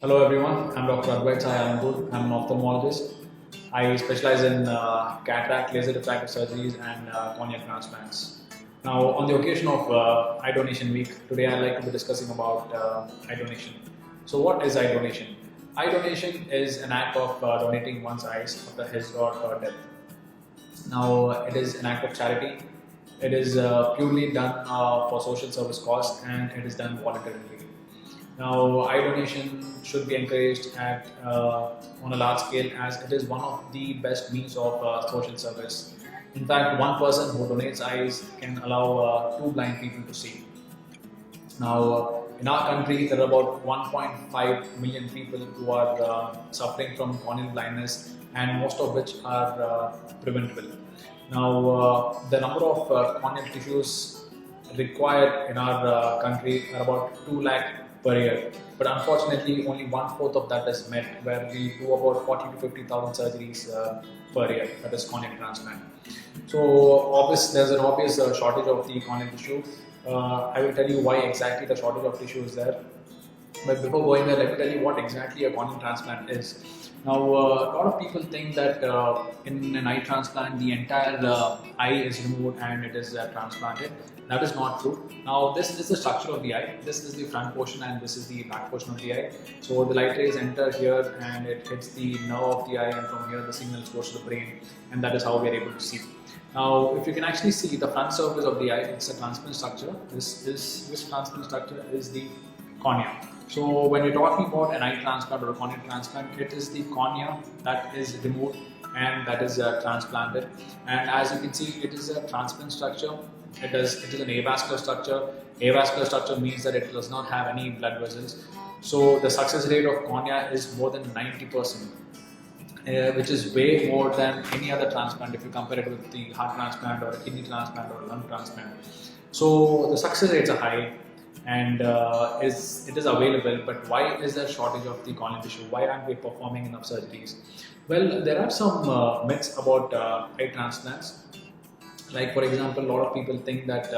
Hello everyone, I'm Dr. Advait Sai Alampour. I'm an ophthalmologist. I specialize in cataract, laser refractive surgeries and cornea transplants. Now, on the occasion of eye donation week, today I'd like to be discussing about eye donation. So, what is eye donation? Eye donation is an act of donating one's eyes after his or her death. Now, it is an act of charity. It is purely done for social service costs and it is done voluntarily. Now, eye donation should be encouraged on a large scale as it is one of the best means of social service. In fact, one person who donates eyes can allow two blind people to see. Now, in our country, there are about 1.5 million people who are suffering from corneal blindness, and most of which are preventable. Now, the number of corneal tissues required in our country are about 2 lakh per year. But unfortunately, only one-fourth of that is met, where we do about 40 to 50,000 surgeries per year, that is corneal transplant. So there's an obvious shortage of the corneal tissue. I will tell you why exactly the shortage of tissue is there. But before going there, let me tell you what exactly a corneal transplant is. Now, a lot of people think that in an eye transplant, the entire eye is removed and it is transplanted. That is not true. Now, this is the structure of the eye. This is the front portion and this is the back portion of the eye. So, the light rays enter here and it hits the nerve of the eye, and from here the signals goes to the brain, and that is how we are able to see. Now, if you can actually see the front surface of the eye, it's a transparent structure. This transparent structure is the cornea. So when you're talking about an eye transplant or a corneal transplant, it is the cornea that is removed and that is transplanted. And as you can see, it is a transparent structure. It is an avascular structure. Avascular structure means that it does not have any blood vessels. So the success rate of cornea is more than 90%. Which is way more than any other transplant if you compare it with the heart transplant or a kidney transplant or a lung transplant. So the success rates are high and it is available, but why is there shortage of the corneal tissue? Why aren't we performing enough surgeries? Well, there are some myths about eye transplants. Like, for example, a lot of people think that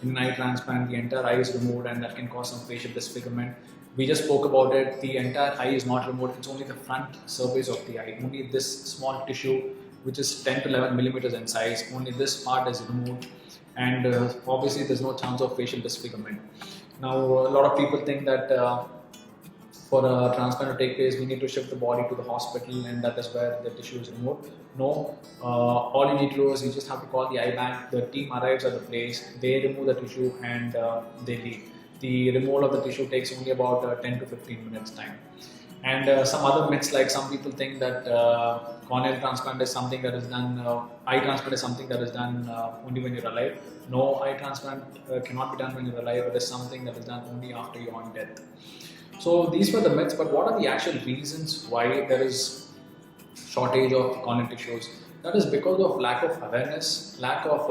in an eye transplant, the entire eye is removed and that can cause some facial disfigurement. We just spoke about it. The entire eye is not removed. It's only the front surface of the eye. Only this small tissue, which is 10 to 11 millimeters in size, only this part is removed. And obviously, there's no chance of facial disfigurement. Now, a lot of people think that for a transplant to take place, we need to shift the body to the hospital, and that is where the tissue is removed. No, all you need to do is you just have to call the eye bank. The team arrives at the place, they remove the tissue, and they leave. The removal of the tissue takes only about 10 to 15 minutes time. And some other myths, like some people think that corneal transplant is something that is done, eye transplant is something that is done only when you're alive. No, eye transplant cannot be done when you're alive. It is something that is done only after you're on death. So these were the myths, but what are the actual reasons why there is shortage of corneal tissues? That is because of lack of awareness, lack of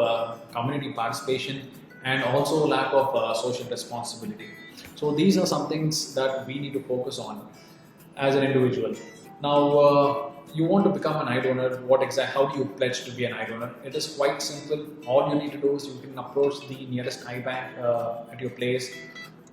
community participation, and also lack of social responsibility. So these are some things that we need to focus on as an individual. Now, you want to become an eye donor. How do you pledge to be an eye donor? It is quite simple. All you need to do is you can approach the nearest eye bank at your place,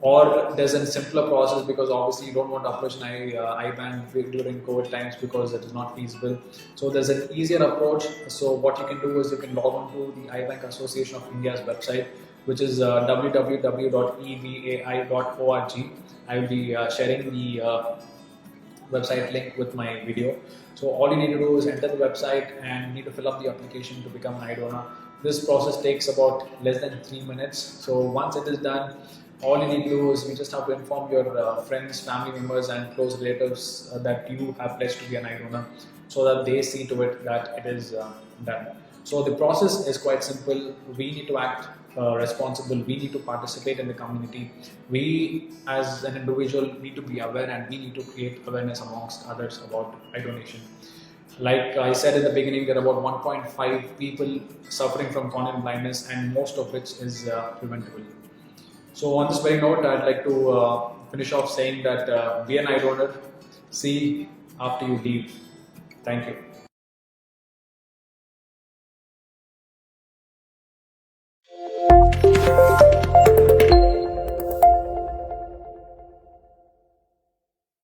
or there's a simpler process, because obviously you don't want to approach an eye bank during COVID times because it is not feasible. So there's an easier approach. So what you can do is you can log on to the Eye Bank Association of India's website, which is www.ebai.org. I will be sharing the website link with my video. So all you need to do is enter the website and you need to fill up the application to become an eye donor. This process takes about less than 3 minutes. So once it is done, all you need to do is you just have to inform your friends, family members and close relatives that you have pledged to be an eye donor, so that they see to it that it is done. So the process is quite simple. We need to act responsible. We need to participate in the community. We as an individual need to be aware, and we need to create awareness amongst others about eye donation. Like I said in the beginning, there are about 1.5 people suffering from corneal blindness, and most of which is preventable. So on this very note, I'd like to finish off saying that be an eye donor, see after you leave. Thank you.